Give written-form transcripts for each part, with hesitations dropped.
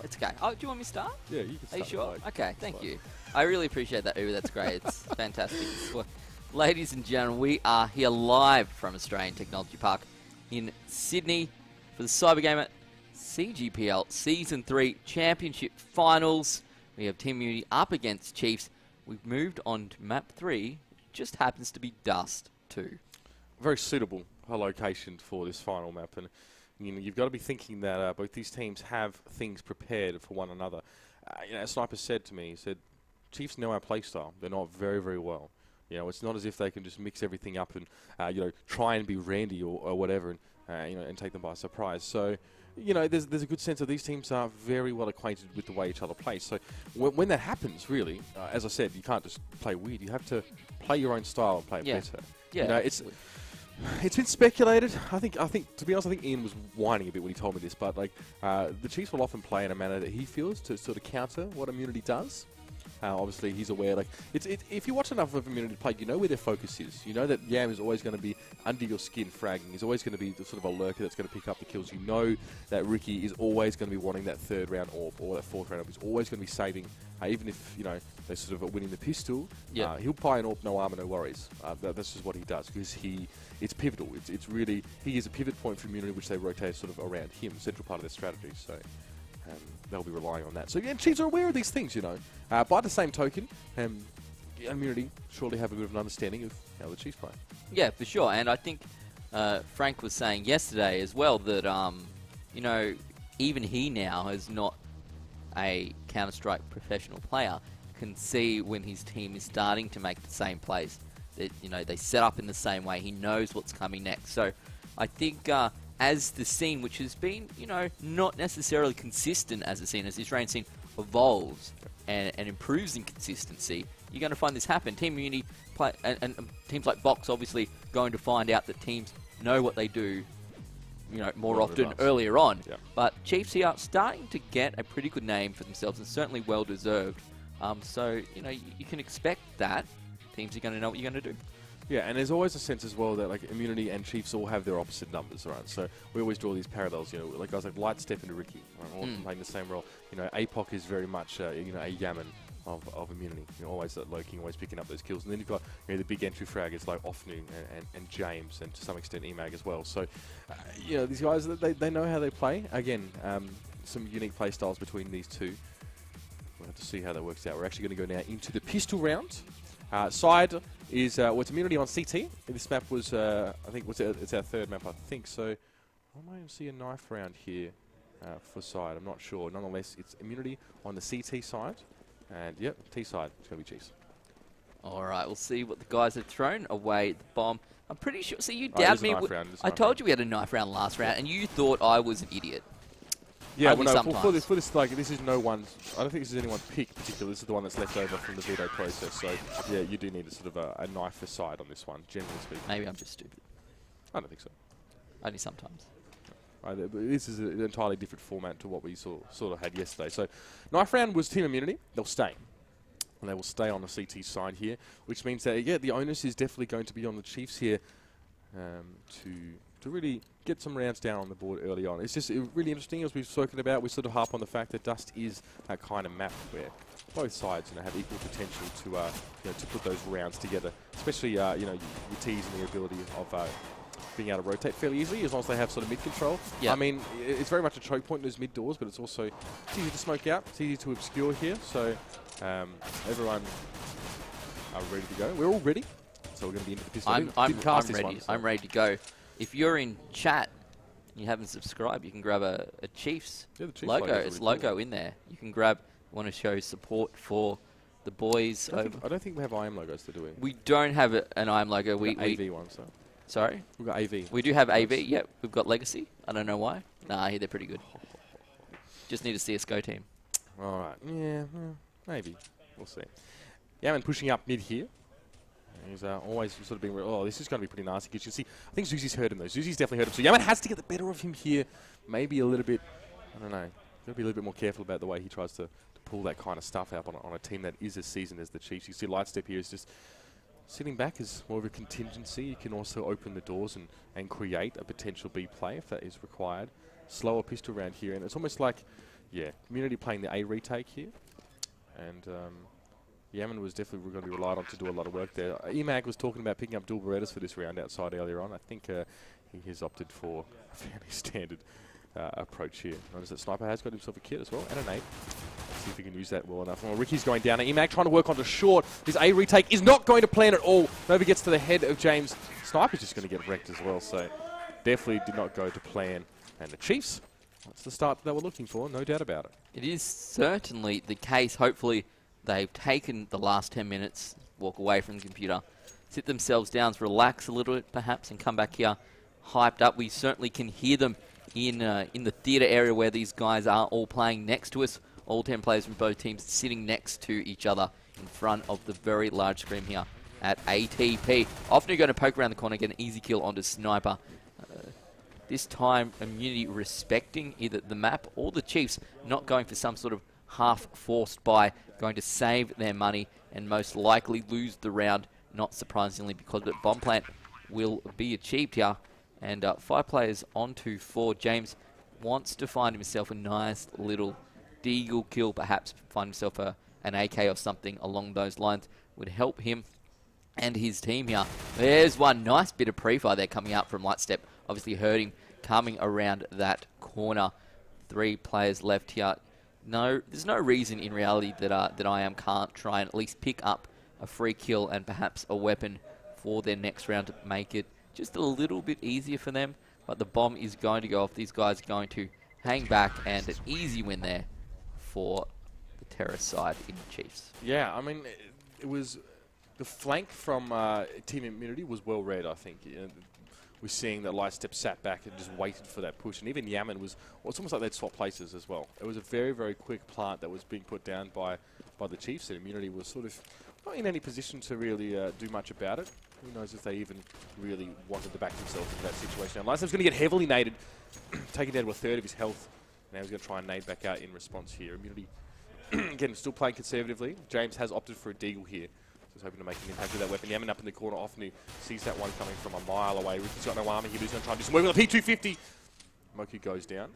It's okay. Oh, do you want me to start? Yeah, you can start. Are you sure? Like, Okay, thank you. I really appreciate that, Uber. That's great. It's fantastic. Ladies and gentlemen, we are here live from Australian Technology Park in Sydney for the Cyber Gamer CGPL Season 3 Championship Finals. We have Team Unity up against Chiefs. We've moved on to map 3, which just happens to be Dust 2. Very suitable location for this final map, and you know, you've got to be thinking that both these teams have things prepared for one another. You know, a sniper said to me, he said, Chiefs know our playstyle. They're not very, very well. You know, it's not as if they can just mix everything up and, you know, try and be Randy or whatever and, you know, and take them by surprise. So, you know, there's a good sense that these teams are very well acquainted with the way each other plays. So when that happens, really, as I said, you can't just play weird. You have to play your own style and play it better. Yeah, you know, it's been speculated. I think to be honest, I think Ian was whining a bit when he told me this. But like, the Chiefs will often play in a manner that he feels to sort of counter what Immunity does. Obviously, he's aware. Like, if you watch enough of Immunity play, you know where their focus is. You know that Yam is always going to be under your skin fragging. He's always going to be the sort of a lurker that's going to pick up the kills. You know that Ricky is always going to be wanting that third round orb or that fourth round orb. He's always going to be saving, even if you know they sort of are winning the pistol. Yeah. He'll buy an orb, no armor, no worries. That's just what he does because it's pivotal. It's really he is a pivot point for Immunity, which they rotate sort of around him, central part of their strategy. So. They'll be relying on that. So, yeah, Chiefs are aware of these things, you know. By the same token, Immunity surely have a bit of an understanding of how the Chiefs play. Yeah, for sure. And I think Frank was saying yesterday as well that, you know, even he now is not a Counter-Strike professional player, can see when his team is starting to make the same plays. That, you know, they set up in the same way. He knows what's coming next. So I think as the scene, which has been, you know, not necessarily consistent as a scene, as the Australian scene evolves and improves in consistency, you're going to find this happen. Team Unity play, and teams like Box obviously going to find out that teams know what they do, you know, more often earlier on. Yeah. But Chiefs here are starting to get a pretty good name for themselves and certainly well deserved. So, you know, you can expect that teams are going to know what you're going to do. Yeah, and there's always a sense as well that like Immunity and Chiefs all have their opposite numbers, right? So we always draw these parallels, you know, like guys like Lightstep and Ricky, right? All playing the same role. You know, APOC is very much, you know, a Yaman of Immunity. You know, always that Loki, always picking up those kills. And then you've got, you know, the big entry fraggers like Offnoon and James, and to some extent EMAG as well. So, you know, these guys, they know how they play. Again, some unique play styles between these two. We'll have to see how that works out. We're actually going to go now into the pistol round. Side is what's Immunity on CT. This map was, I think, it's our third map, I think. So I might see a knife round here for Side. I'm not sure. Nonetheless, it's Immunity on the CT side, and yep, T side. It's going to be Chiefs. All right, we'll see what the guys have thrown away. The bomb. I'm pretty sure. See, you doubted me. I told you we had a knife round last round, and you thought I was an idiot. Yeah, well, no, for this, like, this is no one's. I don't think this is anyone's pick particularly. This is the one that's left over from the veto process. So, yeah, you do need a sort of a knife aside on this one, generally speaking. Maybe I'm just stupid. I don't think so. Only sometimes. But this is an entirely different format to what we sort of had yesterday. So, knife round was Team Immunity. They'll stay. And they will stay on the CT side here, which means that, yeah, the onus is definitely going to be on the Chiefs here to really get some rounds down on the board early on. It's just really interesting, as we've spoken about. We sort of harp on the fact that Dust is that kind of map where both sides, you know, have equal potential to, you know, to put those rounds together. Especially, you know, your T's and the ability of being able to rotate fairly easily, as long as they have sort of mid control. Yep. I mean, it's very much a choke point in those mid doors, but it's also it's easy to smoke out. It's easy to obscure here. So everyone are ready to go. We're all ready. So we're going to be into the pistol. I'm ready to go. If you're in chat and you haven't subscribed, you can grab a Chiefs, logo. It's really logo in there. You can grab, want to show support for the boys. I don't think we have IM logos to do it. We don't have an IM logo. We've got AV ones, so. Sorry? We've got AV. We do have AV, yep. We've got Legacy. I don't know why. Nah, they're pretty good. Just need a CSGO team. All right. Yeah, maybe. We'll see. Yaman pushing up mid here. He's always sort of being, oh, this is going to be pretty nasty. Because you can see, I think Zuzi's heard him though. Zuzi's definitely heard him. So Yaman has to get the better of him here. Maybe a little bit, I don't know. Got to be a little bit more careful about the way he tries to pull that kind of stuff out on a team that is as seasoned as the Chiefs. You see Lightstep here is just sitting back as more of a contingency. You can also open the doors and create a potential B play if that is required. slower pistol round here. And it's almost like, yeah, Community playing the A retake here. And Yaman was definitely going to be relied on to do a lot of work there. Emag was talking about picking up dual Berettas for this round outside earlier on. I think he has opted for a fairly standard approach here. Notice that Sniper has got himself a kit as well, and a nade. See if he can use that well enough. Well, Ricky's going down. Emag trying to work onto short. His A retake is not going to plan at all. Nova gets to the head of James. Sniper's just going to get wrecked as well, so definitely did not go to plan. And the Chiefs, that's the start that they were looking for, no doubt about it. It is certainly the case. Hopefully they've taken the last 10 minutes, walk away from the computer, sit themselves down, relax a little bit perhaps, and come back here hyped up. We certainly can hear them in the theatre area where these guys are all playing next to us. All 10 players from both teams sitting next to each other in front of the very large screen here at ATP. Often going to poke around the corner, get an easy kill onto Sniper. This time, Immunity respecting either the map or the Chiefs, not going for some sort of half-forced buy, going to save their money and most likely lose the round, not surprisingly, because the bomb plant will be achieved here. And 5 players onto 4. James wants to find himself a nice little deagle kill, perhaps find himself an AK or something along those lines. Would help him and his team here. There's one nice bit of pre-fire there coming out from Lightstep. Obviously heard him coming around that corner. 3 players left here. No, there's no reason in reality that IAM can't try and at least pick up a free kill and perhaps a weapon for their next round to make it just a little bit easier for them. But the bomb is going to go off. These guys are going to hang back, and an easy win there for the terrorist side in Chiefs. Yeah, I mean, it was the flank from Team Immunity was well read, I think. We're seeing that Lightstep sat back and just waited for that push. And even Yaman was, well, it's almost like they'd swap places as well. It was a very, very quick plant that was being put down by the Chiefs, and Immunity was sort of not in any position to really do much about it. Who knows if they even really wanted to back themselves in that situation. Now, Lightstep's going to get heavily naded, taking down to a third of his health. Now he's going to try and nade back out in response here. Immunity, again, still playing conservatively. James has opted for a deagle here. So he's hoping to make an impact with that weapon. Yaman up in the corner, Ofnu sees that one coming from a mile away. Ricky's got no armor here, but he's going to try and do some work with a P250. Moku goes down.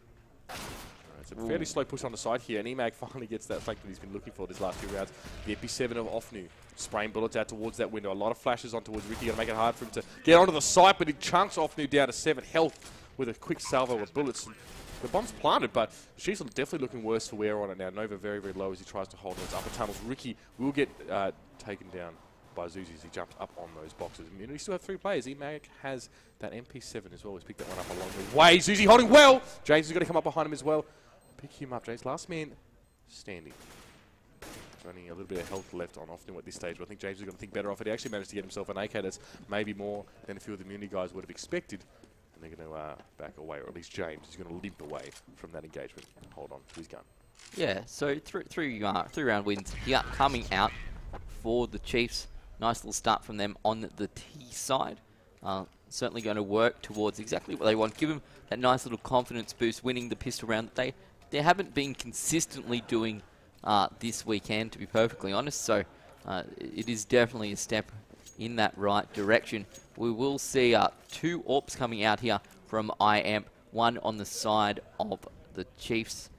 It's a fairly slow push on the side here, and Emag finally gets that flank that he's been looking for these last 2 rounds. The MP7 of Ofnu spraying bullets out towards that window. A lot of flashes on towards Ricky, going to make it hard for him to get onto the site, but he chunks Ofnu down to 7 health with a quick salvo of bullets. And the bomb's planted, but she's definitely looking worse for wear on it now. Nova very, very low as he tries to hold those upper tunnels. Ricky will get taken down by Zuzi as he jumps up on those boxes. Immunity still have 3 players. Emag has that MP7 as well. He's picked that one up a long way. Zuzi holding well. James is going to come up behind him as well. Pick him up, James. Last man standing. Only a little bit of health left on Ofnu at this stage, but I think James is going to think better of it. He actually managed to get himself an AK that's maybe more than a few of the Immunity guys would have expected. And they're going to back away, or at least James is going to limp away from that engagement. Hold on to his gun. Yeah, so 3 round wins here coming out for the Chiefs. Nice little start from them on the T side. Certainly going to work towards exactly what they want. Give them that nice little confidence boost, winning the pistol round that they haven't been consistently doing this weekend, to be perfectly honest. So it is definitely a step in that right direction. We will see 2 AWPs coming out here from IAM, one on the side of the Chiefs.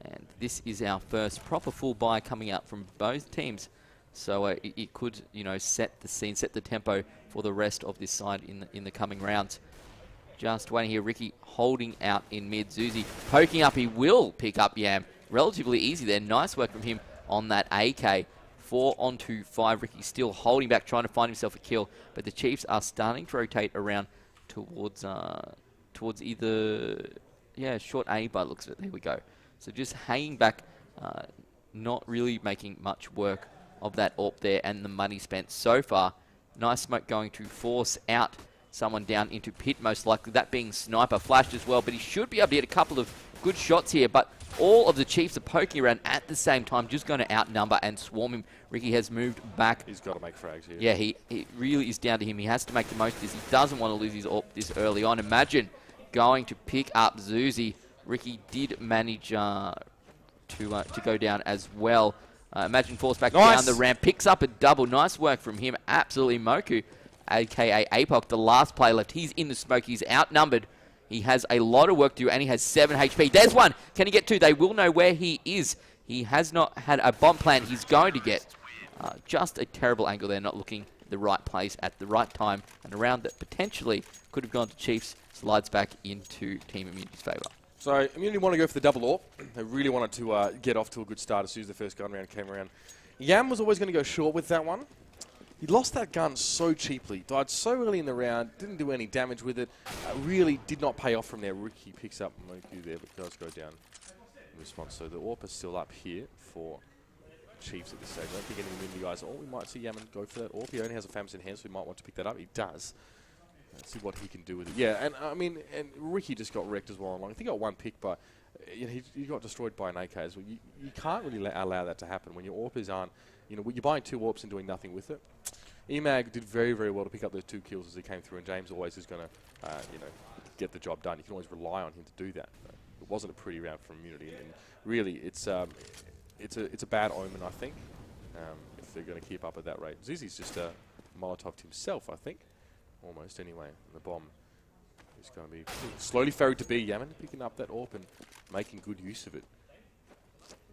And this is our first proper full buy coming out from both teams. So it could, you know, set the scene, set the tempo for the rest of this side in the coming rounds. Just waiting here, Ricky holding out in mid. Zuzi poking up, he will pick up Yam. Relatively easy there, nice work from him on that AK. 4 onto 5, Ricky still holding back, trying to find himself a kill. But the Chiefs are starting to rotate around towards either, yeah, short A by the looks of it. There we go. So just hanging back, not really making much work of that AWP there, and the money spent so far. Nice smoke going to force out someone down into pit, most likely, that being Sniper. Flashed as well, but he should be able to get a couple of good shots here, but all of the Chiefs are poking around at the same time, just going to outnumber and swarm him. Ricky has moved back. He's got to make frags here. Yeah, it really is down to him. He has to make the most of this. He doesn't want to lose his AWP this early on. Imagine going to pick up Zuzi. Ricky did manage to go down as well. Imagine force back down the ramp, picks up a double. Nice work from him. Absolutely Moku, a.k.a. APOC, the last player left. He's in the smoke. He's outnumbered. He has a lot of work to do, and he has 7 HP. There's one. Can he get 2? They will know where he is. He has not had a bomb plan. He's going to get just a terrible angle there, not looking the right place at the right time, and a round that potentially could have gone to Chiefs slides back into Team Immunity's favour. So Immunity want to go for the double AWP. They really wanted to get off to a good start as soon as the first gun round came around. Yam was always going to go short with that one. He lost that gun so cheaply, died so early in the round, didn't do any damage with it, really did not pay off from there. Rookie picks up Moku there, but does go down in response. So the AWP is still up here for Chiefs at this stage. I don't think any Immunity guys, we might see Yaman go for that AWP. He only has a FAMS in hand, so he might want to pick that up. He does. Let's see what he can do with it. Yeah, and I mean, and Ricky just got wrecked as well. I think he got one pick, but he got destroyed by an AK as well. You can't really allow that to happen when your AWPers aren't, you're buying 2 AWPs and doing nothing with it. Emag did very, very well to pick up those 2 kills as he came through, and James always is going to, get the job done. You can always rely on him to do that. It wasn't a pretty round for Immunity, and really, it's a bad omen, I think, if they're going to keep up at that rate. Zizi's just Molotov'd himself, I think, almost anyway. And the bomb is going to be slowly ferried to B. Yaman picking up that AWP and making good use of it.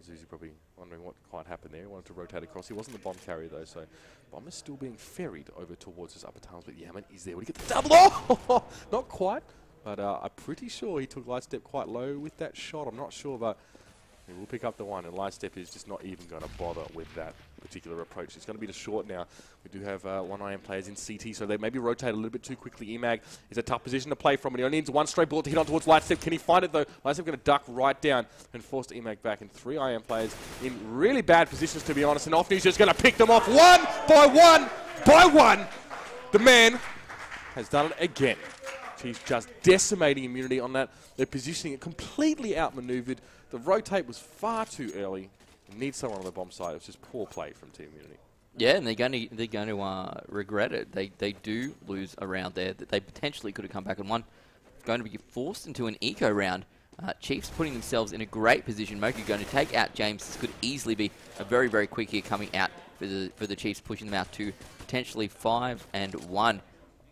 Zuzi probably wondering what quite happened there. He wanted to rotate across. He wasn't the bomb carrier though, so bomb is still being ferried over towards his upper tunnels. But Yaman is there. Will he get the double? Oh, not quite. But I'm pretty sure he took light step quite low with that shot. I'm not sure, but he will pick up the one. And light step is just not even going to bother with that particular approach. It's going to be the short now. We do have 1 IM players in CT, so they maybe rotate a little bit too quickly. Emag is a tough position to play from, and he only needs 1 straight bullet to hit on towards Lightstep. Can he find it though? Lightstep going to duck right down and force Emag back. And 3 IM players in really bad positions, to be honest. And Offney's just going to pick them off one by one. The man has done it again. He's just decimating Immunity on that. They're positioning it completely outmaneuvered. The rotate was far too early. Need someone on the bomb side. It was just poor play from Team Immunity. Yeah, and they're going to regret it. They do lose a round there that they potentially could have come back and won. Going to be forced into an eco round. Chiefs putting themselves in a great position. Moku going to take out James. This could easily be a very, very quick here coming out for the Chiefs, pushing them out to potentially 5-1.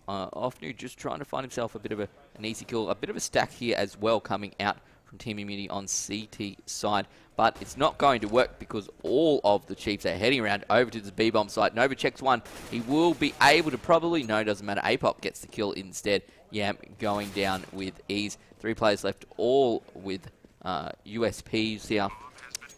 Offnu just trying to find himself a bit of an easy kill, a bit of a stack here as well coming out from Team Immunity on CT side. But it's not going to work because all of the Chiefs are heading around over to the B-bomb site. Nova checks one. He will be able to probably, no, doesn't matter. Apop gets the kill instead. Yam going down with ease. 3 players left, all with USPs here.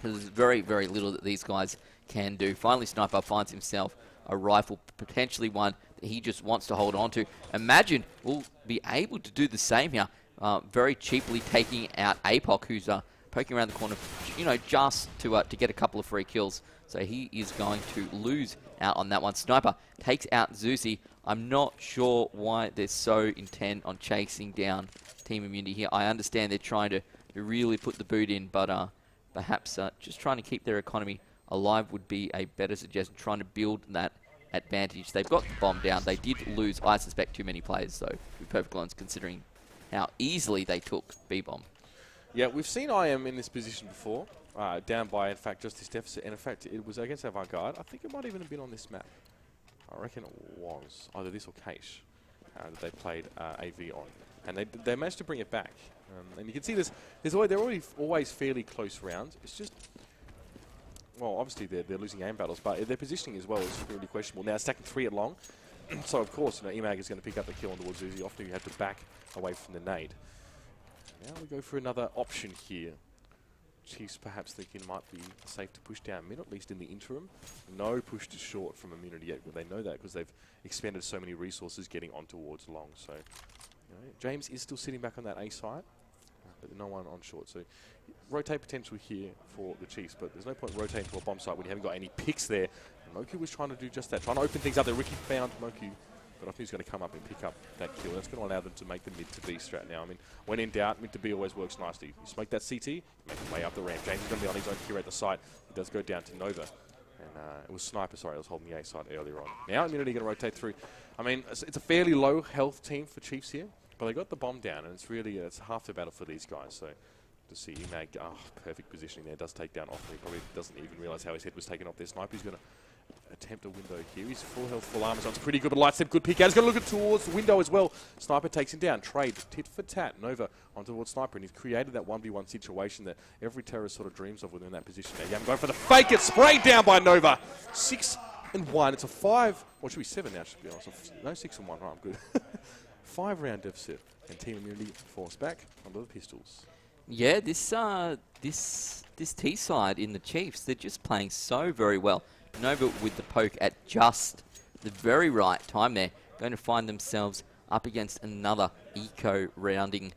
There's very, very little that these guys can do. Finally, Sniper finds himself a rifle, potentially one that he just wants to hold on to. Imagine we'll be able to do the same here. Very cheaply taking out Apok, who's poking around the corner, just to get a couple of free kills. So he is going to lose out on that one. Sniper takes out Zusi. I'm not sure why they're so intent on chasing down Team Immunity here. I understand they're trying to really put the boot in, but perhaps just trying to keep their economy alive would be a better suggestion, trying to build that advantage. They've got the bomb down. They did lose, I suspect, too many players, though, to be perfectly honest, considering how easily they took B-bomb. Yeah, we've seen IM in this position before, down by, in fact, just this deficit. And in fact, it was against Avant-Garde. I think it might even have been on this map. I reckon it was either this or Cache that they played AV on. And they managed to bring it back. And you can see they're always fairly close rounds. It's just, well, obviously they're losing aim battles, but their positioning as well is really questionable. Now, stacking 3 at long. So, of course, Emag is going to pick up the kill on towards Uzi. Often you have to back away from the nade. Now we go for another option here. Chiefs perhaps thinking it might be safe to push down mid, at least in the interim. No push to short from Immunity yet, but they know that because they've expended so many resources getting on towards long. So, James is still sitting back on that A side, but no one on short. So, rotate potential here for the Chiefs, but there's no point rotating to a bomb site when you haven't got any picks there. And Moku was trying to do just that, trying to open things up there. Ricky found Moku. But I think he's going to come up and pick up that kill. That's going to allow them to make the mid to B strat now. I mean, when in doubt, mid to B always works nicely. You smoke that CT, you make your way up the ramp. James is going to be on his own here at the site. He does go down to Nova. And it was Sniper, sorry, I was holding the A side earlier on. Now Immunity going to rotate through. I mean, it's a fairly low health team for Chiefs here, but they got the bomb down, and it's really it's half the battle for these guys. So to see Emag, perfect positioning there, does take down Offley. Probably doesn't even realize how his head was taken off there. Sniper's going to attempt a window here. He's full health, full armor, so it's pretty good, but light step, good pick out. He's going to look towards the window as well. Sniper takes him down. Trade, tit for tat. Nova onto towards Sniper, and he's created that 1v1 situation that every terrorist sort of dreams of within that position. Now, Yam going for the fake. It's sprayed down by Nova. 6-1. It's a 5. Well, it should be 7 now, should be honest. No, 6-1. Right, I'm good. 5-round deficit, and Team Immunity forced back onto the pistols. Yeah, this T side in the Chiefs, they're just playing so very well. Nova with the poke at just the very right time there, going to find themselves up against another eco-rounding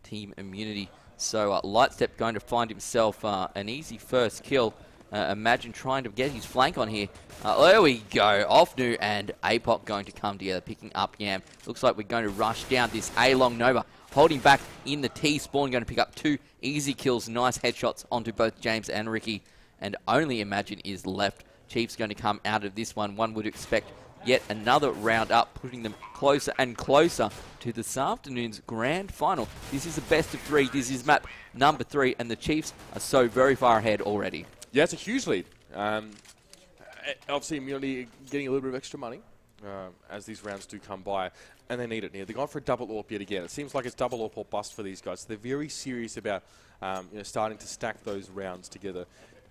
Team Immunity. So Lightstep going to find himself an easy first kill. Imagine trying to get his flank on here. There we go. Offnu and APOC going to come together, picking up Yam. Looks like we're going to rush down this A-long Nova. Holding back in the T spawn, going to pick up 2 easy kills. Nice headshots onto both James and Ricky. And only Imagine is left. Chiefs going to come out of this one. One would expect yet another round up, putting them closer and closer to this afternoon's grand final. This is a best of 3. This is map number 3, and the Chiefs are so very far ahead already. Yeah, it's a huge lead. Obviously, Immunity getting a little bit of extra money as these rounds do come by, and they need it. They're going for a double AWP yet again. It seems like it's double AWP or bust for these guys. So they're very serious about starting to stack those rounds together.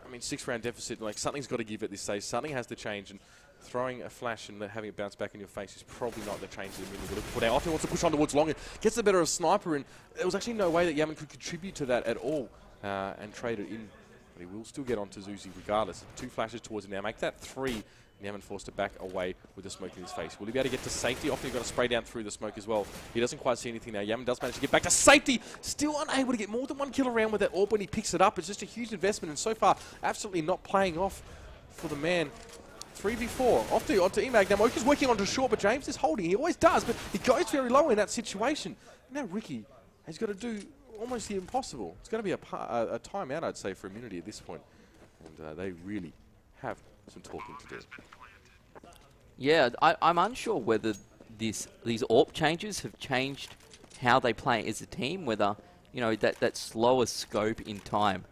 I mean, 6-round deficit, like something's got to give at this stage. Something has to change, and throwing a flash and having it bounce back in your face is probably not the change that Immunity would have put out. Often wants to push on towards long, and gets the better of Sniper, and there was actually no way that Yaman could contribute to that at all and trade it in. But he will still get onto Zuzi regardless. 2 flashes towards him now. Make that 3. Yaman forced to back away with the smoke in his face. Will he be able to get to safety? Often he's got to spray down through the smoke as well. He doesn't quite see anything now. Yaman does manage to get back to safety. Still unable to get more than 1 kill around with that AWP when he picks it up. It's just a huge investment, and so far, absolutely not playing off for the man. 3v4. Onto Emag. Now, Mocha's working onto short, but James is holding. He always does, but he goes very low in that situation. Now Ricky has got to do almost the impossible. It's going to be a timeout, I'd say, for Immunity at this point. And they really have some talking to do. Yeah, I'm unsure whether these AWP changes have changed how they play as a team, whether, you know, that slower scope in time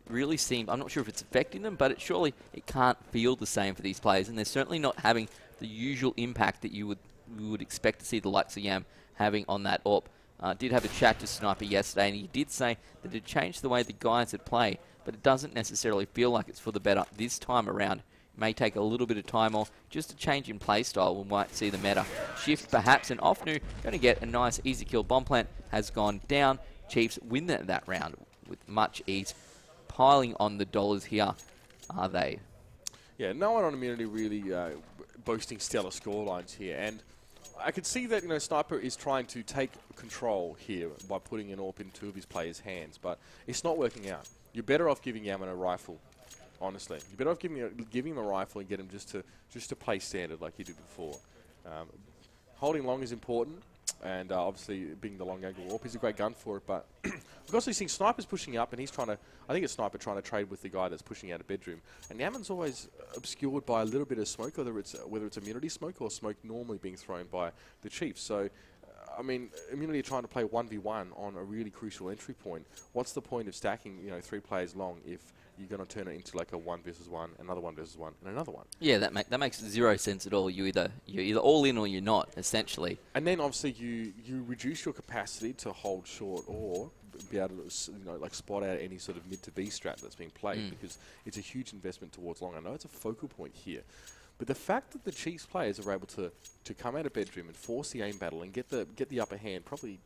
really seems, I'm not sure if it's affecting them, but surely it can't feel the same for these players, and they're certainly not having the usual impact that you would expect to see the likes of Yam having on that AWP. Did have a chat to Sniper yesterday, and he did say that it changed the way the guys had played, but it doesn't necessarily feel like it's for the better this time around. It may take a little bit of time or just a change in play style. We might see the meta shift perhaps, and Offnu going to get a nice easy kill. Bomb plant has gone down. Chiefs win that round with much ease. Piling on the dollars here, are they? Yeah, no one on Immunity really boasting stellar scorelines here, and I can see that, you know, Sniper is trying to take control here by putting an AWP in 2 of his players' hands, but it's not working out. You're better off giving Yaman a rifle, honestly. You're better off giving him a rifle and get him just to play standard like he did before. Holding long is important, and obviously being the long angle AWP is a great gun for it, but we've also seen Sniper's pushing up, and he's trying to, I think it's Sniper trying to trade with the guy that's pushing out a bedroom. And Yaman's always obscured by a little bit of smoke, whether it's Immunity smoke or smoke normally being thrown by the Chiefs. So, I mean, Immunity are trying to play 1v1 on a really crucial entry point. What's the point of stacking, 3 players long if you're going to turn it into like a 1 versus 1, another 1 versus 1, and another one? Yeah, that makes zero sense at all. You're either all in or you're not, essentially. And then obviously you reduce your capacity to hold short or be able to like spot out any sort of mid to B strat that's being played, because it's a huge investment towards long. I know it's a focal point here, but the fact that the Chiefs players are able to come out of bedroom and force the aim battle and get the upper hand probably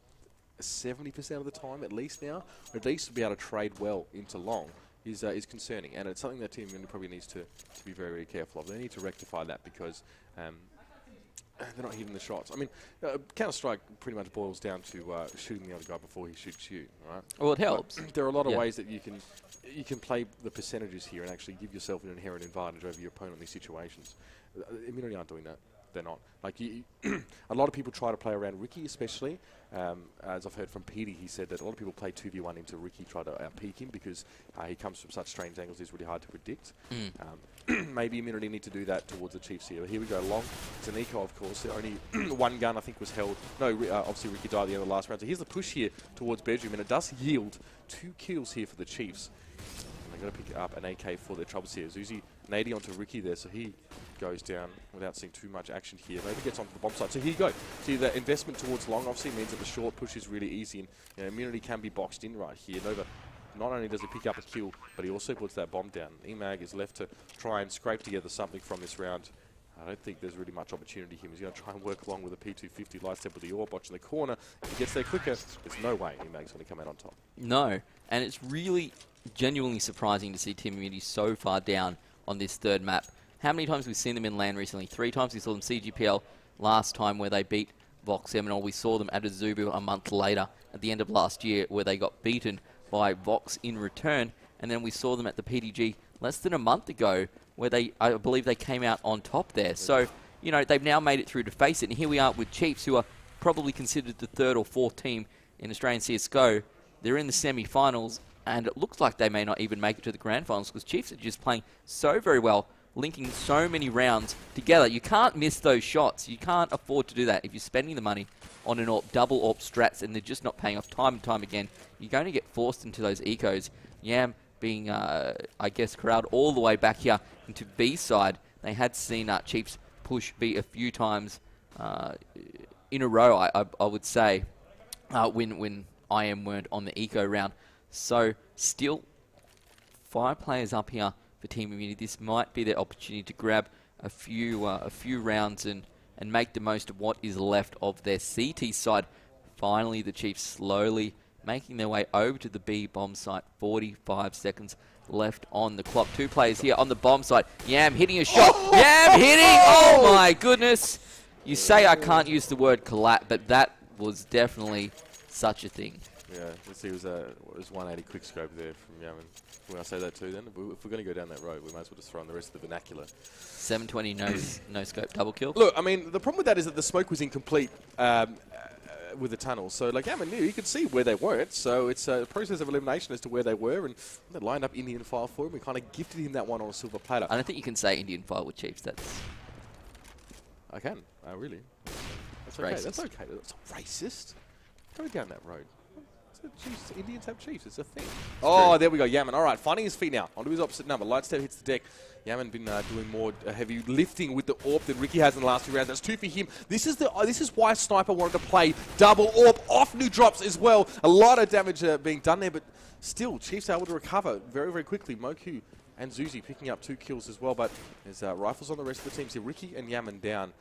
70% of the time at least now, or at least to be able to trade well into long, is concerning, and it's something that Team Immunity probably needs to be very, very careful of. They need to rectify that, because they're not hitting the shots. I mean, Counter-Strike pretty much boils down to shooting the other guy before he shoots you, right? Well, it helps. But there are a lot of ways that you can play the percentages here and actually give yourself an inherent advantage over your opponent in these situations. Immunity aren't doing that. They're not. Like, a lot of people try to play around Ricky, especially. As I've heard from Petey, he said that a lot of people play 2v1 into Ricky, try to outpeak him, because he comes from such strange angles, he's really hard to predict. Maybe Immunity need to do that towards the Chiefs here. But here we go, long. It's an eco, of course. Only 1 gun, I think, was held. No, obviously Ricky died at the end of the last round. So here's the push here towards bedroom, and it does yield 2 kills here for the Chiefs. And they're going to pick up an AK for their troubles here. Zuzi nading onto Ricky there, so he goes down without seeing too much action here. Maybe gets onto the bomb site. So here you go. See, the investment towards long obviously means that the short push is really easy, and you know, immunity can be boxed in right here. Nova, not only does he pick up a kill, but he also puts that bomb down. Emag is left to try and scrape together something from this round. I don't think there's really much opportunity here. He's going to try and work along with a P250 light step with the AWP watching the corner. If he gets there quicker, there's no way Emag's going to come out on top. No, and it's really genuinely surprising to see Team Immunity so far down on this third map. How many times we've seen them in LAN recently? 3 times. We saw them CGPL last time where they beat Vox Seminole. We saw them at Azubu a month later at the end of last year where they got beaten by Vox in return. And then we saw them at the PDG less than a month ago where I believe they came out on top there. So, you know, they've now made it through to face it. And here we are with Chiefs, who are probably considered the 3rd or 4th team in Australian CSGO. They're in the semi-finals, and it looks like they may not even make it to the grand finals because Chiefs are just playing so very well, linking so many rounds together. You can't miss those shots. You can't afford to do that. If you're spending the money on an AWP, double AWP strats, and they're just not paying off time and time again, you're going to get forced into those ecos. Yam being, I guess, corralled all the way back here into B side. They had seen Chiefs push B a few times in a row, I would say, when IM weren't on the eco round. So still 5 players up here for Team Immunity. This might be their opportunity to grab a few rounds and make the most of what is left of their CT side. Finally, the Chiefs slowly making their way over to the B bomb site. 45 seconds left on the clock. 2 players here on the bomb site. Yam hitting a shot. Yam hitting! Oh my goodness! You say I can't use the word collapse, but that was definitely such a thing. Yeah, let's see, it was 180 quick scope there from Yaman. When I say that too, then if we're going to go down that road, we might as well just throw in the rest of the vernacular. 720 no scope double kill. Look, I mean, the problem with that is that the smoke was incomplete with the tunnel. So, like Yaman knew, he could see where they weren't. So it's a process of elimination as to where they were, and they lined up Indian file for him. We kind of gifted him that one on a silver platter. I don't think you can say Indian file with Chiefs. That's. I can. Oh, really? That's okay. Racist. That's okay. That's not racist. Go down that road. Chiefs, Indians have Chiefs. It's a thing. Oh, there we go. Yaman. All right, finding his feet now. Onto his opposite number. Lightstep hits the deck. Yaman been doing more heavy lifting with the AWP than Ricky has in the last 2 rounds. That's 2 for him. This is why Sniper wanted to play double AWP off new drops as well. A lot of damage being done there, but still, Chiefs are able to recover very, very quickly. Moku and Zuzi picking up 2 kills as well, but there's rifles on the rest of the teams here. Ricky and Yaman down.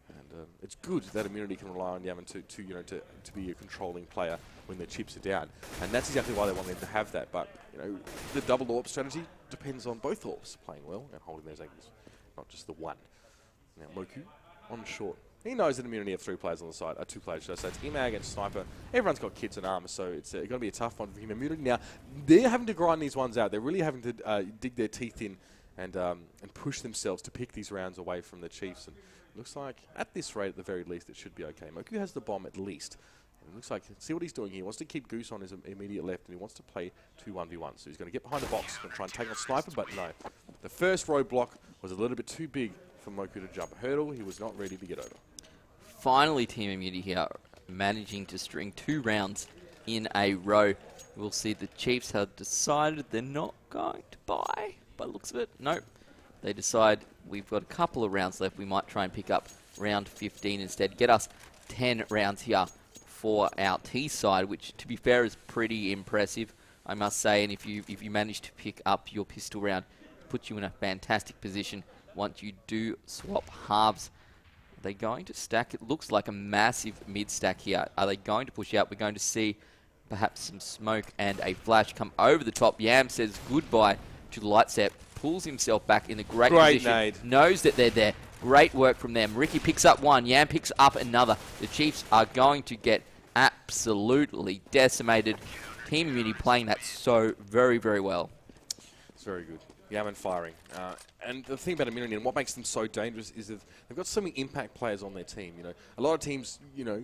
And it's good that Immunity can rely on Yaman to be a controlling player when their chips are down. And that's exactly why they want them to have that. But, you know, the double AWP strategy depends on both AWPs playing well and holding those angles, not just the one. Now, Moku on short. He knows that Immunity have 3 players on the side, 2 players, should I say. It's Emag and Sniper. Everyone's got kits and armor, so it's going to be a tough one for him. Immunity now, they're having to grind these ones out. They're really having to dig their teeth in and push themselves to pick these rounds away from the Chiefs. And looks like, at this rate, at the very least, it should be okay. Moku has the bomb at least. And it looks like, see what he's doing here. He wants to keep Goose on his immediate left, and he wants to play 2 1v1. So he's going to get behind the box and try and take on Sniper, but no. The first roadblock was a little bit too big for Moku to jump. Hurdle, he was not ready to get over. Finally, Team Immunity here, managing to string 2 rounds in a row. We'll see the Chiefs have decided they're not going to buy, by the looks of it. Nope. They decide we've got a couple of rounds left. We might try and pick up round 15 instead. Get us 10 rounds here for our T side, which, to be fair, is pretty impressive, I must say. And if you manage to pick up your pistol round, it puts you in a fantastic position once you do swap halves. Are they going to stack? It looks like a massive mid-stack here. Are they going to push out? We're going to see perhaps some smoke and a flash come over the top. Yam says goodbye to the light set. Pulls himself back in a great position. Nade. Knows that they're there. Great work from them. Ricky picks up 1. Yam picks up another. The Chiefs are going to get absolutely decimated. Team Immunity playing that so very, very well. It's very good. Yaman firing. And the thing about Immunity and what makes them so dangerous is that they've got so many impact players on their team. You know, a lot of teams, you know,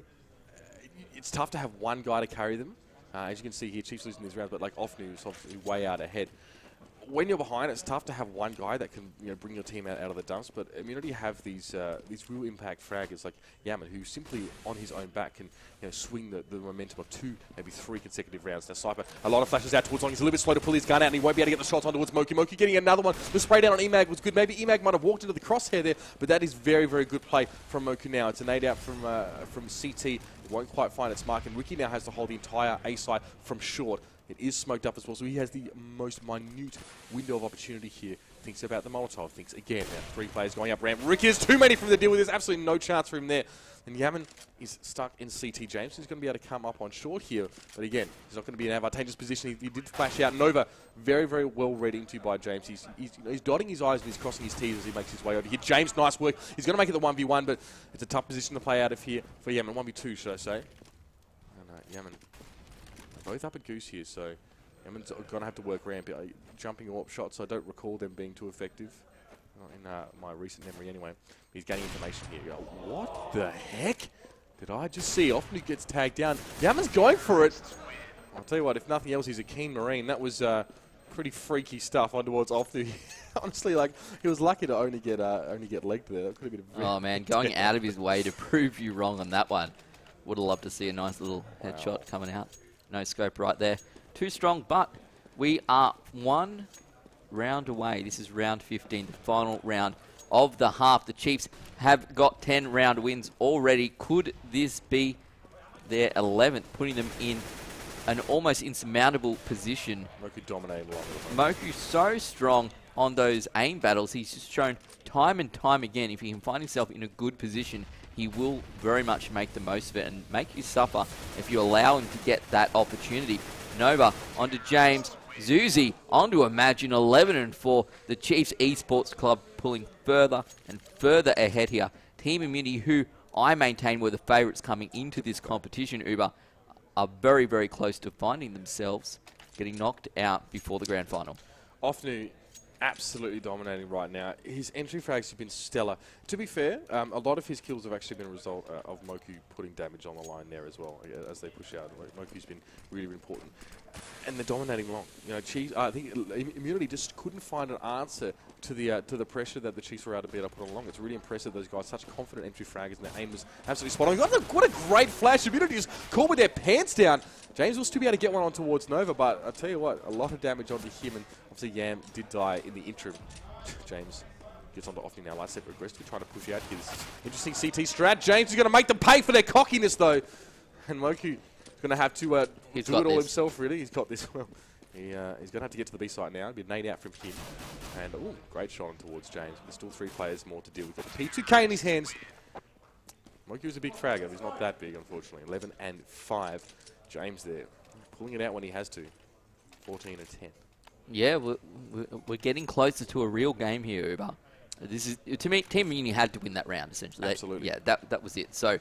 it's tough to have one guy to carry them. As you can see here, Chiefs losing these rounds, but like Offnu is obviously way out ahead. when you're behind, it's tough to have one guy that can bring your team out of the dumps. But Immunity have these real impact fraggers like Yaman, who simply on his own back can swing the momentum of 2, maybe 3 consecutive rounds. Now Sniper, a lot of flashes out towards Long. He's a little bit slow to pull his gun out, and he won't be able to get the shots on towards Moku. Moku getting another one. The spray down on Emag was good. Maybe Emag might have walked into the crosshair there, but that is very, very good play from Moku now. It's a nade out from CT. It won't quite find its mark, and Ricky now has to hold the entire A side from short. It is smoked up as well, so he has the most minute window of opportunity here. Thinks about the Molotov, thinks again. Now 3 players going up ramp. Ricky is too many from the deal with. There's absolutely no chance for him there. And Yaman is stuck in CT. James is going to be able to come up on short here, but again, he's not going to be in an advantageous position. He did flash out. Nova, very, very well read into by James. He's dotting his I's and he's crossing his T's as he makes his way over here. James, nice work. He's going to make it the 1v1, but it's a tough position to play out of here for Yaman. 1v2, should I say. And Yaman both up at Goose here, so Yaman's going to have to work ramp. Jumping AWP shots, I don't recall them being too effective. Not in my recent memory anyway. He's gaining information here. What the heck did I just see? Often he gets tagged down. Yaman's going for it. I'll tell you what, if nothing else, he's a keen Marine. That was pretty freaky stuff on towards Ofnu. Honestly, like, he was lucky to only get legged there. That could have been a very oh man, going out of his way to prove you wrong on that one. Would have loved to see a nice little headshot coming out. No scope right there. Too strong, but we are 1 round away. This is round 15, the final round of the half. The Chiefs have got 10 round wins already. Could this be their 11th, putting them in an almost insurmountable position? Moku dominating a lot. Moku so strong on those aim battles. He's just shown time and time again, if he can find himself in a good position, he will very much make the most of it and make you suffer if you allow him to get that opportunity. Nova onto James. Zuzi onto Imagine, 11-4. The Chiefs Esports Club pulling further and further ahead here. Team Immunity, who I maintain were the favourites coming into this competition, Uber, are very, very close to finding themselves getting knocked out before the grand final. Ofnu absolutely dominating right now. His entry frags have been stellar. To be fair, a lot of his kills have actually been a result of Moku putting damage on the line there as well as they push out. Moku's been really important. And they're dominating long. Chiefs, I think Immunity just couldn't find an answer to the pressure that the Chiefs were able to be able to put along. It's really impressive, those guys, such confident entry fraggers, and their aim was absolutely spot on. What a great flash. Immunity just caught with their pants down. James will still be able to get one on towards Nova, but I'll tell you what, a lot of damage onto him, and obviously Yam did die in the interim. James gets onto Ofni now. Lightstep aggressively trying to push out here. This is interesting CT strat. James is going to make them pay for their cockiness, though. And Moku is going to have to do it all himself, really. He's got this well. He's going to have to get to the B site now. It'll be a nade out from him. And, ooh, great shot on towards James. There's still 3 players more to deal with. The P2K in his hands. Moku is a big fragger. He's not that big, unfortunately. 11-5. James there, pulling it out when he has to. 14-10. Yeah, we're getting closer to a real game here, Uber. This is, to me, Team Immunity had to win that round, essentially. Absolutely. That was it. So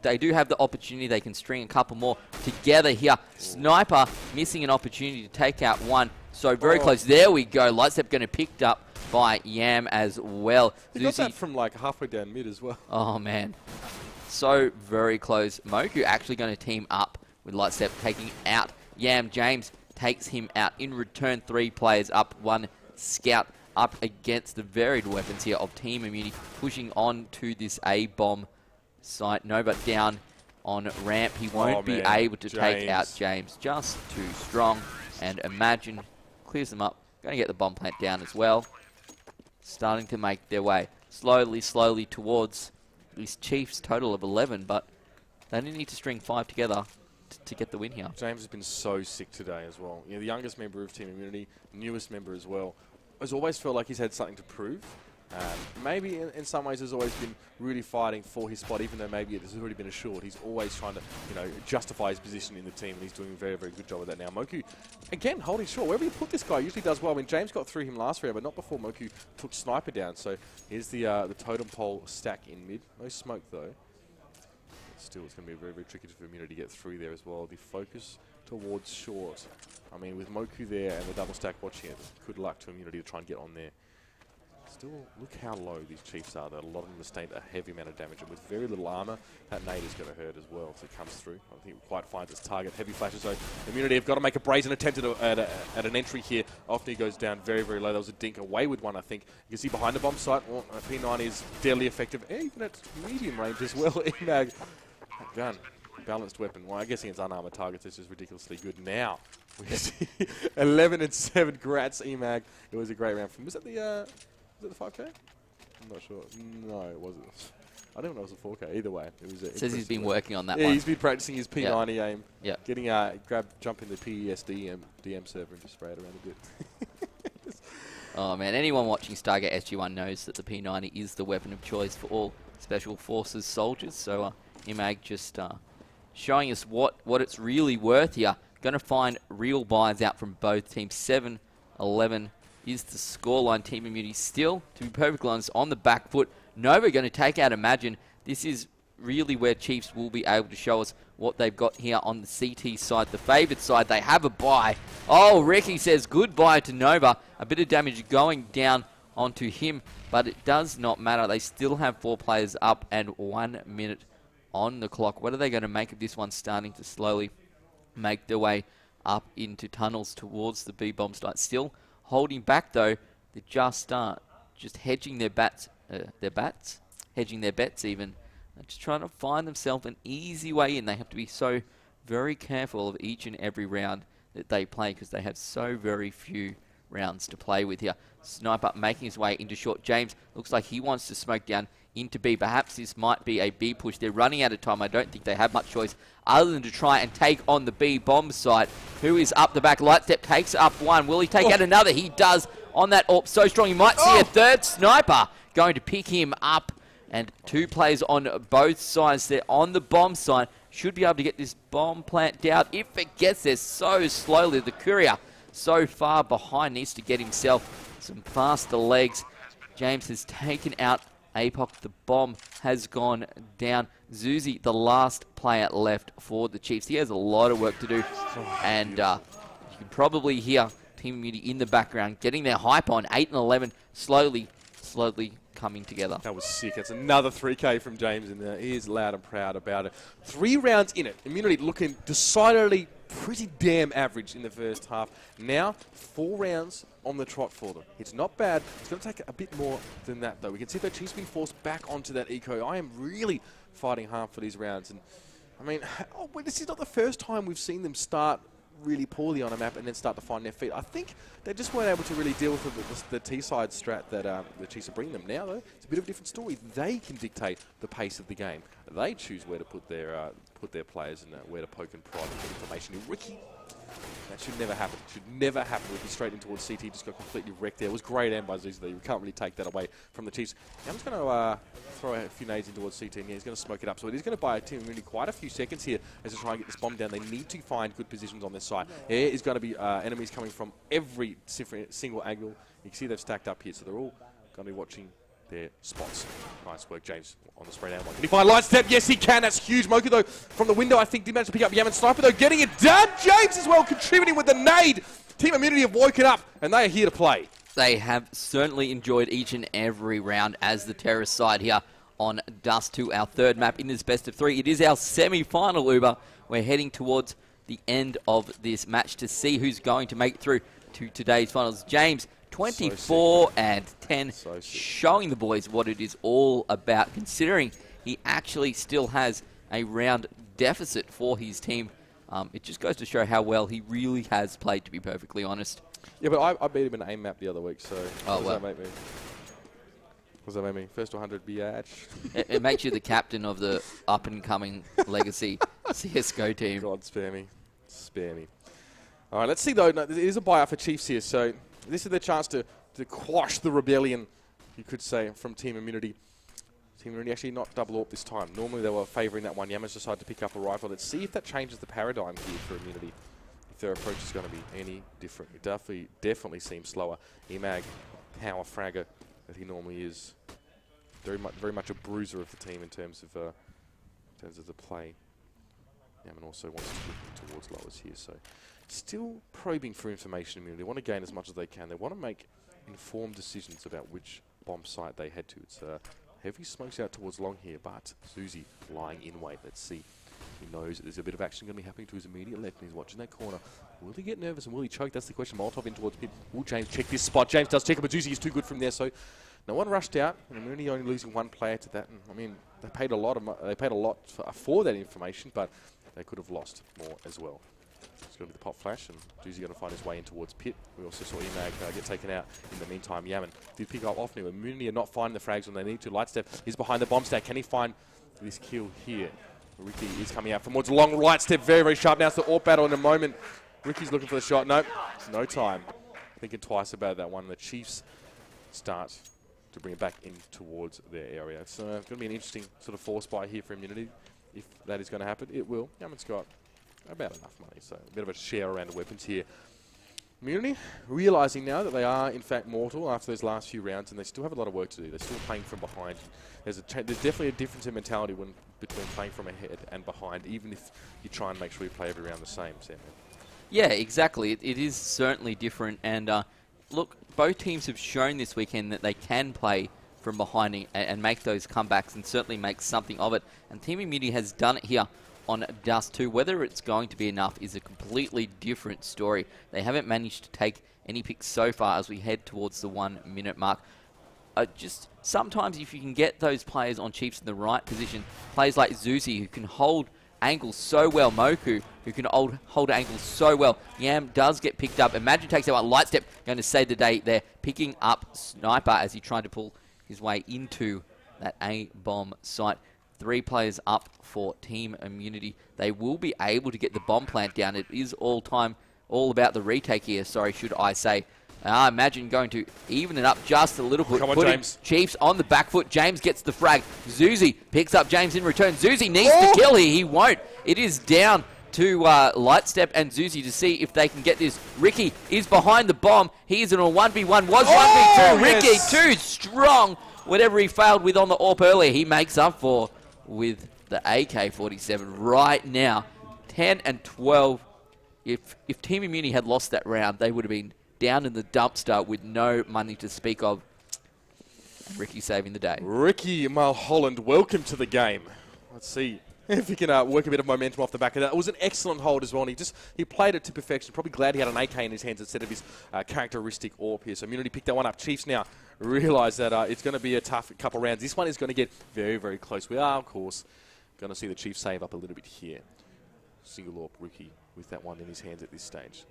they do have the opportunity. They can string a couple more together here. Sniper missing an opportunity to take out one. So very close. There we go. Lightstep going to picked up by Yam as well. He got that from like halfway down mid as well. Oh, man. So very close. Moku actually going to team up with Lightstep taking out Yam. James takes him out. In return, 3 players up, 1 scout up against the varied weapons here of Team Immunity, pushing on to this A-bomb site. Nova down on ramp. He won't be able to take out James. Just too strong. And Imagine clears them up. Going to get the bomb plant down as well. Starting to make their way slowly towards these Chiefs total of 11, but they didn't need to string 5 together to get the win here. James has been so sick today as well. The youngest member of Team Immunity, newest member as well, has always felt like he's had something to prove. Maybe in some ways has always been really fighting for his spot, even though maybe it has already been assured. He's always trying to, justify his position in the team, and he's doing a very, very good job of that now. Moku, again, holding short. Wherever you put this guy, usually does well. I mean, James got through him last round, but not before Moku took Sniper down. So here's the totem pole stack in mid. No smoke, though. Still, it's going to be very, very tricky for Immunity to get through there as well. The focus towards short. I mean, with Moku there and the double stack watching it, good luck to Immunity to try and get on there. Still, look how low these Chiefs are. That a lot of them sustain a heavy amount of damage, and with very little armor, that nade is going to hurt as well as it comes through. I think it quite finds its target. Heavy flashes, so Immunity have got to make a brazen attempt at an entry here. Often he goes down very, very low. There was a dink away with one, I think. You can see behind the bomb site, P90 is deadly effective, even at medium range as well. Emag, that gun, balanced weapon. Well, I guess against unarmored targets, this is ridiculously good. Now, we see 11 and 7. Grats, Emag. It was a great round from. Was that the 5K? I'm not sure. No, it wasn't. I don't know if it was a 4K. Either way, it was. Says he's been working on that one. one. He's been practicing his P90 aim. Yeah. Getting jump in the PESD DM server and just spray it around a bit. Oh man, anyone watching Stargate SG1 knows that the P90 is the weapon of choice for all Special Forces soldiers. So Imag just showing us what it's really worth here. Going to find real buys out from both teams. 7-11 is the scoreline. Team Immunity still, to be perfectly honest, on the back foot. Nova going to take out Imagine. This is really where Chiefs will be able to show us what they've got here on the CT side, the favoured side. They have a buy. Oh, Ricky says goodbye to Nova. A bit of damage going down onto him, but it does not matter. They still have 4 players up and 1 minute on the clock. What are they going to make of this one, starting to slowly make their way up into tunnels towards the B-bomb site? Still holding back though. They're just hedging their bets, hedging their bets even. They're just trying to find themselves an easy way in. They have to be so very careful of each and every round that they play because they have so very few rounds to play with here. Sniper making his way into short. James looks like he wants to smoke down into B. Perhaps this might be a B push. They're running out of time. I don't think they have much choice other than to try and take on the B bomb site. Who is up the back? Lightstep takes up one. Will he take out another? He does on that AWP. So strong. You might see a third sniper going to pick him up. And 2 players on both sides there on the bomb site. Should be able to get this bomb plant down. If it gets there so slowly, the courier so far behind needs to get himself some faster legs. James has taken out APOC. The bomb has gone down. Zuzi, the last player left for the Chiefs. He has a lot of work to do. And you can probably hear Team Immunity in the background getting their hype on. 8 and 11, slowly coming together. That was sick. That's another 3K from James in there. He is loud and proud about it. 3 rounds in it. Immunity looking decidedly pretty damn average in the first half. Now, 4 rounds on the trot for them. It's not bad. It's going to take a bit more than that, though. We can see that Chiefs being forced back onto that eco. I am really fighting hard for these rounds. And I mean, this is not the first time we've seen them start really poorly on a map and then start to find their feet. I think they just weren't able to really deal with the T-side strat that the Chiefs are bringing them. Now, though, it's a bit of a different story. They can dictate the pace of the game. They choose where to put their players and where to poke and prod and get information. Ricky, that should never happen. Should never happen. Ricky straight in towards CT, just got completely wrecked there. It was great aim by Zuzi there. You can't really take that away from the Chiefs. Now I'm just going to throw a few nades in towards CT, and yeah, he's going to smoke it up. So it is going to buy Team Immunity quite a few seconds here as they try and get this bomb down. They need to find good positions on this side. There is going to be enemies coming from every single angle. You can see they've stacked up here, so they're all going to be watching their spots. Nice work, James, on the spray down one. Can he find light step? Yes, he can. That's huge. Moku, though, from the window, I think, did manage to pick up Yaman. Sniper, though, getting it done. James as well, contributing with the nade. Team Immunity have woken up, and they are here to play. They have certainly enjoyed each and every round as the terrorist side here on Dust 2, our 3rd map in this best of 3. It is our semi-final, Uber. We're heading towards the end of this match to see who's going to make it through to today's finals. James, 24 and 10, showing the boys what it is all about, considering he actually still has a round deficit for his team. It just goes to show how well he really has played, to be perfectly honest. Yeah, but I beat him in AIM map the other week, so what does that make me? What does that make me? First to 100 biatch. It makes you the captain of the up-and-coming legacy CSGO team. God, spare me. Spare me. All right, let's see, though. No, there is a buyout for Chiefs here, so this is their chance to quash the rebellion, you could say, from Team Immunity. Team Immunity actually not double AWP this time. Normally they were favouring that one. Yamas decided to pick up a rifle. Let's see if that changes the paradigm here for Immunity. If their approach is going to be any different. It definitely seems slower. Emag, power fragger that he normally is. Very much a bruiser of the team in terms of the play. Yaman also wants to look towards lowers here, so still probing for information. Immunity. They want to gain as much as they can. They want to make informed decisions about which bomb site they head to. It's heavy smokes out towards long here, but Zuzi lying in wait. Let's see. He knows that there's a bit of action going to be happening to his immediate left, and he's watching that corner. Will he get nervous and will he choke? That's the question. Molotov in towards pit. Will James check this spot? James does check it, but Zuzi is too good from there, so no one rushed out. And we're only losing one player to that. And, I mean, they paid a lot for that information, but they could have lost more as well. It's going to be the pop flash, and Zuzi going to find his way in towards pit. We also saw Emag get taken out. In the meantime, Yaman did pick up off new. Immunity are not finding the frags when they need to. Lightstep is behind the bomb stack. Can he find this kill here? Ricky is coming out from towards long Lightstep. Very, very sharp. Now it's the AWP battle in a moment. Ricky's looking for the shot. Nope, no time. Thinking twice about that one. The Chiefs start to bring it back in towards their area. It's going to be an interesting sort of force buy here for Immunity. If that is going to happen, it will. Yaman's got about enough money, so a bit of a share around the weapons here. Immunity realising now that they are in fact mortal after those last few rounds, and they still have a lot of work to do. They're still playing from behind. There's definitely a difference in mentality between playing from ahead and behind, even if you try and make sure you play every round the same, Sam. Yeah, exactly. It is certainly different, and look, both teams have shown this weekend that they can play from behind and make those comebacks and certainly make something of it. And Team Immunity has done it here on Dust 2. Whether it's going to be enough is a completely different story. They haven't managed to take any picks so far as we head towards the 1 minute mark. Just sometimes if you can get those players on Chiefs in the right position, players like Zuzi who can hold angles so well, Moku who can hold angles so well. Yam does get picked up. Imagine takes out one. Lightstep going to save the day there, picking up Sniper as he tried to pull his way into that A-bomb site. 3 players up for Team Immunity. They will be able to get the bomb plant down. It is all about the retake here, sorry, should I say. I imagine going to even it up just a little bit. Come on, James. Chiefs on the back foot. James gets the frag. Zuzi picks up James in return. Zuzi needs to kill here. He won't. It is down to Lightstep and Zuzi to see if they can get this. Ricky is behind the bomb. He is in a 1v1. Was 1v2. Ricky, yes. too strong. Whatever he failed with on the AWP earlier, he makes up for with the AK-47 right now. 10 and 12. If Team Immunity had lost that round, they would have been down in the dumpster with no money to speak of. Ricky saving the day. Ricky Mulholland, welcome to the game. Let's see if he can work a bit of momentum off the back of that. It was an excellent hold as well, and he played it to perfection. Probably glad he had an AK in his hands instead of his characteristic AWP here. So Immunity picked that one up. Chiefs now realise that it's going to be a tough couple rounds. This one is going to get very, very close. We are, of course, going to see the Chiefs save up a little bit here. Single AWP Ricky with that one in his hands at this stage.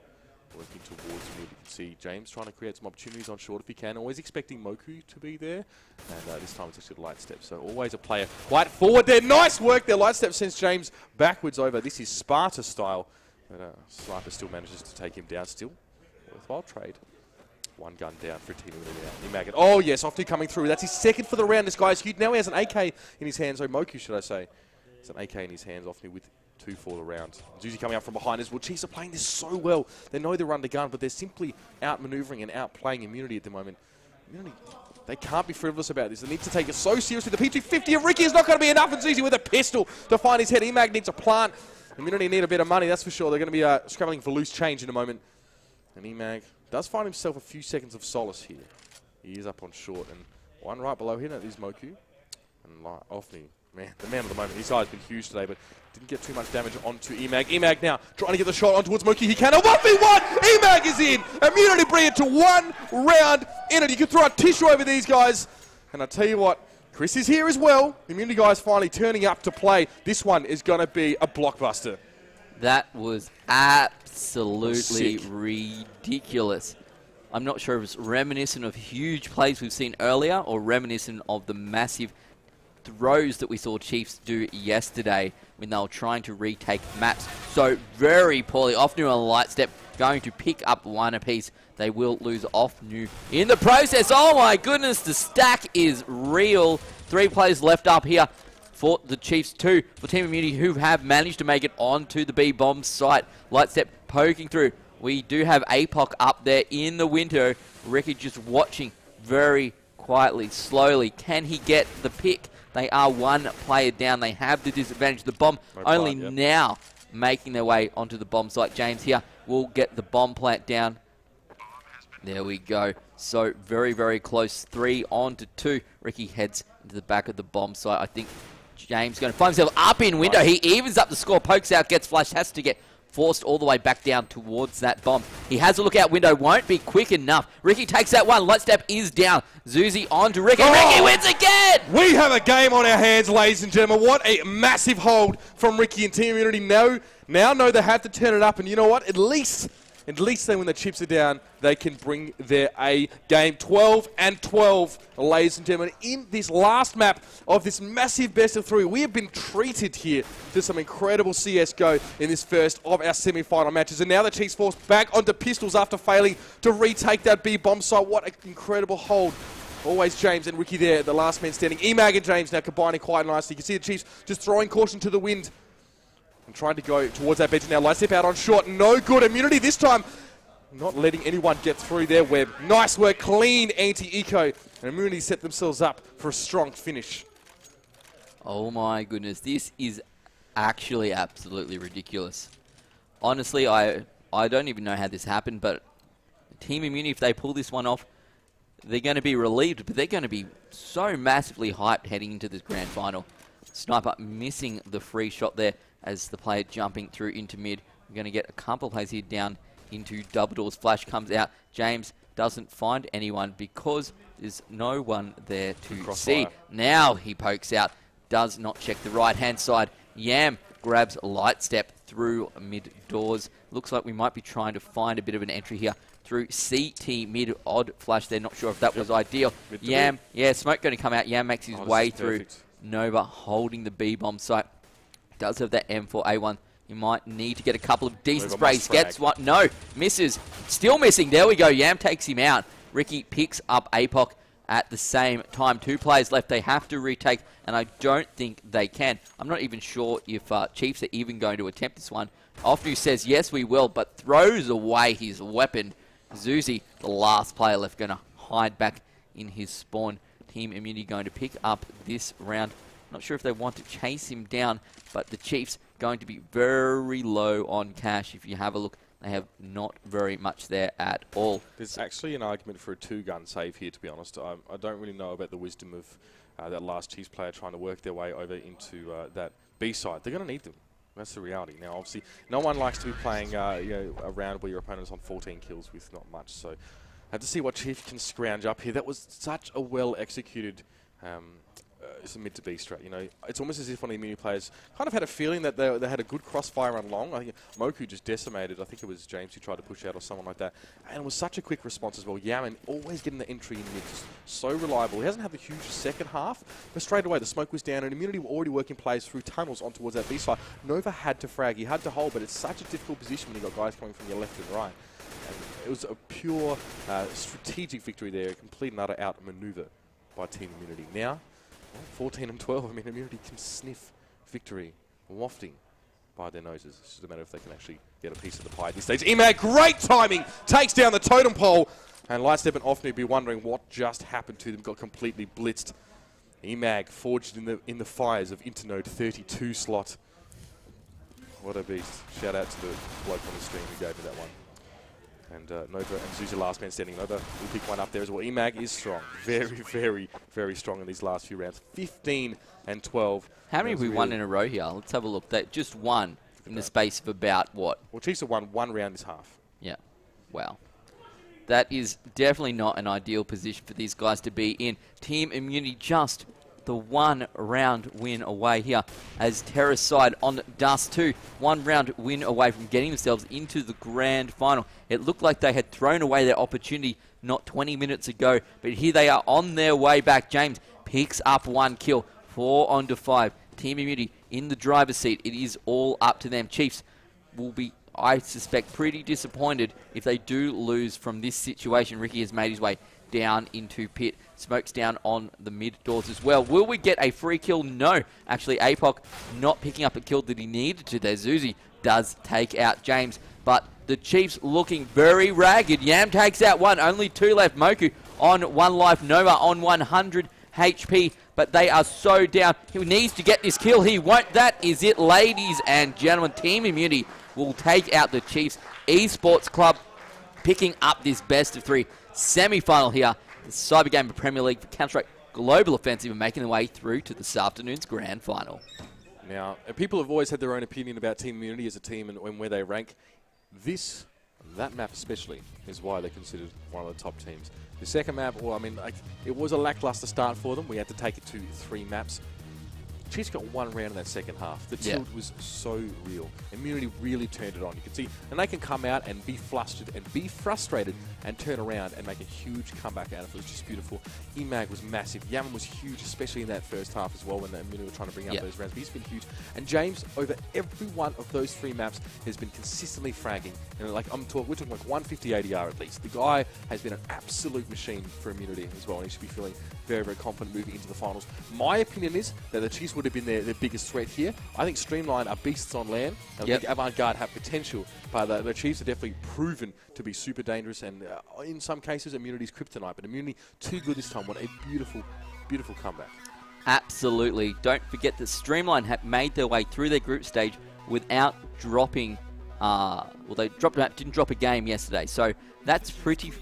Working towards him. You can see James trying to create some opportunities on short if he can. Always expecting Moku to be there. And this time it's actually Lightstep. So always a player quite forward there. Nice work there. Lightstep sends James backwards over. This is Sparta style. But Sniper still manages to take him down still. Worthwhile trade. One gun down for a team now. Imagine. Oh yes, Ofty coming through. That's his second for the round. This guy's huge. Now he has an AK in his hands. So Moku, should I say. It's an AK in his hands. Ofty with 2 for the round. Zuzi coming up from behind as well. Chiefs are playing this so well. They know they're under gun, but they're simply outmaneuvering and outplaying Immunity at the moment. Immunity, they can't be frivolous about this. They need to take it so seriously. The P250 of Ricky is not going to be enough, and Zuzi with a pistol to find his head. Emag needs a plant. Immunity need a bit of money, that's for sure. They're going to be scrabbling for loose change in a moment. And Emag does find himself a few seconds of solace here. He is up on short, and one right below him, that is Moku. And Ofni, man, the man of the moment. His guy's been huge today, but didn't get too much damage onto Emag. Emag now trying to get the shot on towards Moki. He can. A 1v1! Emag is in! Immunity bring it to 1 round in it. You can throw a tissue over these guys. And I tell you what, Chris is here as well. The Immunity guys finally turning up to play. This one is going to be a blockbuster. That was absolutely ridiculous. I'm not sure if it's reminiscent of huge plays we've seen earlier or reminiscent of the massive throws that we saw Chiefs do yesterday when they were trying to retake maps so very poorly. Off new on Lightstep going to pick up 1 apiece. They will lose off new in the process. Oh my goodness, the stack is real. 3 players left up here for the Chiefs, 2 for Team Immunity who have managed to make it onto the B-bomb site. Lightstep poking through. We do have APOC up there in the window. Ricky just watching very quietly, slowly. Can he get the pick? They are 1 player down. They have the disadvantage. The bomb only now making their way onto the bomb site. James here will get the bomb plant down. There we go. So very, very close. 3 on to 2. Ricky heads into the back of the bomb site. I think James going to find himself up in window. Nice. He evens up the score, pokes out, gets flashed, has to get forced all the way back down towards that bomb. He has a lookout window, won't be quick enough. Ricky takes that one. Light step is down. Zuzi on to Ricky. Ricky wins again! We have a game on our hands, ladies and gentlemen. What a massive hold from Ricky and Team Immunity. Now know they have to turn it up, and you know what? At least then when the chips are down, they can bring their A game. 12-12, ladies and gentlemen. In this last map of this massive best of 3, we have been treated here to some incredible CSGO in this first of our semi-final matches. And now the Chiefs forced back onto pistols after failing to retake that B bomb site. What an incredible hold. Always James and Ricky there, the last man standing. Emag and James now combining quite nicely. You can see the Chiefs just throwing caution to the wind and trying to go towards that bench now. Light step out on short. No good. Immunity this time not letting anyone get through their web. Nice work. Clean anti-eco. And Immunity set themselves up for a strong finish. Oh my goodness. This is actually absolutely ridiculous. Honestly, I don't even know how this happened, but Team Immunity, if they pull this one off, they're going to be relieved, but they're going to be so massively hyped heading into this grand final. Sniper missing the free shot there as the player jumping through into mid. We're going to get a couple of plays here down into double doors. Flash comes out. James doesn't find anyone because there's no one there to see. Now he pokes out. Does not check the right-hand side. Yam grabs a light step through mid doors. Looks like we might be trying to find a bit of an entry here through CT mid. Odd flash there. Not sure if that was ideal. Yam, yeah, smoke going to come out. Yam makes his way through. Nova holding the B bomb site. Does have that M4A1. You might need to get a couple of decent sprays. Gets one. No, misses. Still missing. There we go. Yam takes him out. Ricky picks up APOC at the same time. 2 players left. They have to retake, and I don't think they can. I'm not even sure if Chiefs are even going to attempt this one. Ofnu says, yes, we will, but throws away his weapon. Zuzi, the last player left, going to hide back in his spawn. Team Immunity going to pick up this round. Not sure if they want to chase him down, but the Chiefs going to be very low on cash. If you have a look, they have not very much there at all. There's actually an argument for a 2-gun save here, to be honest. I don't really know about the wisdom of that last Chiefs player trying to work their way over into that B side. They're going to need them. That's the reality. Now, obviously, no one likes to be playing a round where your opponent is on 14 kills with not much. So, have to see what Chief can scrounge up here. That was such a well-executed mid to B strat. You know, it's almost as if one of the Immunity players kind of had a feeling that they had a good crossfire run long. I think Moku just decimated. I think it was James who tried to push out or someone like that. And it was such a quick response as well. Yaman always getting the entry in mid, just so reliable. He hasn't had the huge second half, but straight away the smoke was down and Immunity were already working plays through tunnels on towards that B side. Nova had to frag. He had to hold, but it's such a difficult position when you've got guys coming from your left and right. And it was a pure strategic victory there, a complete and utter out maneuver by Team Immunity. Now, 14-12, I mean, Immunity can sniff victory wafting by their noses. It's just a matter if they can actually get a piece of the pie at this stage. Emag, great timing, takes down the totem pole, and Lightstep and Ofnu be wondering what just happened to them, got completely blitzed. Emag forged in the fires of Internode 32 slot. What a beast. Shout out to the bloke on the stream who gave me that one. And Nova and Zuzi last man standing. Nova will pick one up there as well. Emag is strong. Very, very, very strong in these last few rounds. 15-12. How many have we won in a row here? Let's have a look. That just one in the space of about what? Well, Chiefs have won one round this half. Yeah. Wow. That is definitely not an ideal position for these guys to be in. Team Immunity just the 1 round win away here as Terrace side on Dust 2. 1 round win away from getting themselves into the grand final. It looked like they had thrown away their opportunity not 20 minutes ago, but here they are on their way back. James picks up 1 kill, 4 on to 5. Team Immunity in the driver's seat. It is all up to them. Chiefs will be, I suspect, pretty disappointed if they do lose from this situation. Ricky has made his way down into pit. Smokes down on the mid doors as well. Will we get a free kill? No. Actually, APOC not picking up a kill that he needed to there. Zuzi does take out James, but the Chiefs looking very ragged. Yam takes out 1. Only 2 left. Moku on 1 life. Nova on 100 HP, but they are so down. He needs to get this kill. He won't. That is it, ladies and gentlemen. Team Immunity will take out the Chiefs Esports Club. picking up this best-of-3 semi-final here. The Cyber Gamer Premier League for Counter-Strike Global Offensive and making their way through to this afternoon's grand final. Now, people have always had their own opinion about Team Immunity as a team and where they rank. That map especially is why they're considered one of the top teams. The second map, well, I mean, it was a lackluster start for them. We had to take it to 3 maps. Chiefs got 1 round in that second half. The tilt was so real. Immunity really turned it on. You can see, and they can come out and be flustered and be frustrated and turn around and make a huge comeback out of it. It was just beautiful. EMAG was massive. Yaman was huge, especially in that first half as well when the Immunity were trying to bring up those rounds. But he's been huge. And James, over every one of those 3 maps, has been consistently fragging. And like we're talking like 150 ADR at least. The guy has been an absolute machine for Immunity as well, and he should be feeling very, very confident moving into the finals. My opinion is that the Chiefs would have been their biggest threat here. I think Streamline are beasts on land. I think Avant-Garde have potential, but the Chiefs are definitely proven to be super dangerous, and in some cases, Immunity's kryptonite. But Immunity, too good this time. What a beautiful, beautiful comeback. Absolutely. Don't forget that Streamline have made their way through their group stage without dropping, well, they didn't drop a game yesterday. So that's pretty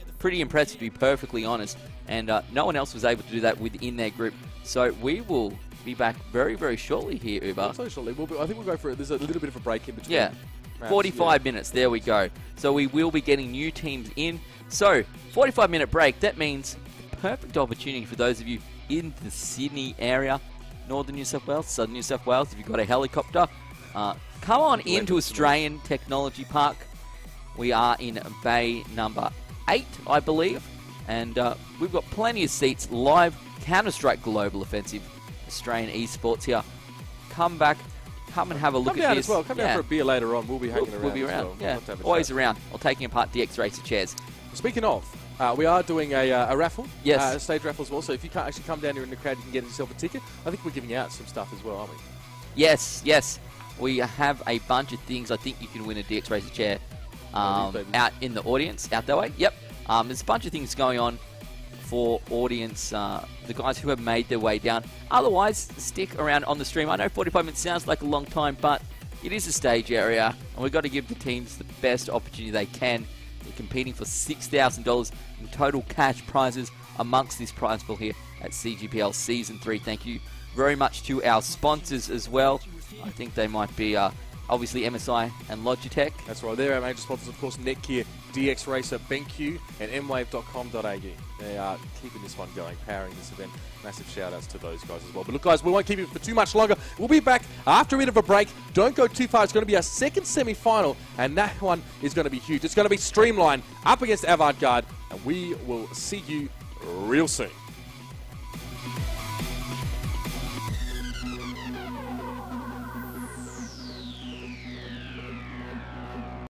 impressive, to be perfectly honest. And no one else was able to do that within their group. So we will be back very, very shortly here, Uber. So shortly. I think we'll go for it. There's a little bit of a break in between. Yeah. 45 minutes. There we go. So we will be getting new teams in. So 45-minute break. That means the perfect opportunity for those of you in the Sydney area, Northern New South Wales, Southern New South Wales. If you've got a helicopter, come on into Australian Technology Park. We are in bay number 8, I believe. And we've got plenty of seats. Live Counter-Strike Global Offensive, Australian esports here. Come back, come and have a look at this. Come down for a beer later on. We'll be hanging around. We'll be around. Yeah, always around. Or taking apart DX Racer chairs. Speaking of, we are doing a raffle. Yes. A stage raffle as well. So if you can't actually come down here in the crowd, you can get yourself a ticket. I think we're giving out some stuff as well, aren't we? Yes, yes. We have a bunch of things. I think you can win a DX Racer chair out in the audience, out that way. Yep. There's a bunch of things going on for audience, the guys who have made their way down. Otherwise, stick around on the stream. I know 45 minutes sounds like a long time, but it is a stage area, and we've got to give the teams the best opportunity they can. They're competing for $6,000 in total cash prizes amongst this prize pool here at CGPL Season 3. Thank you very much to our sponsors as well. I think they might be obviously MSI and Logitech. That's right. They're our major sponsors, of course, Netgear, DX Racer, BenQ, and mwave.com.au. They are keeping this one going, powering this event. Massive shout-outs to those guys as well. But look, guys, we won't keep you for too much longer. We'll be back after a bit of a break. Don't go too far. It's going to be our second semi-final, and that one is going to be huge. It's going to be Streamline up against Avant-Garde, and we will see you real soon.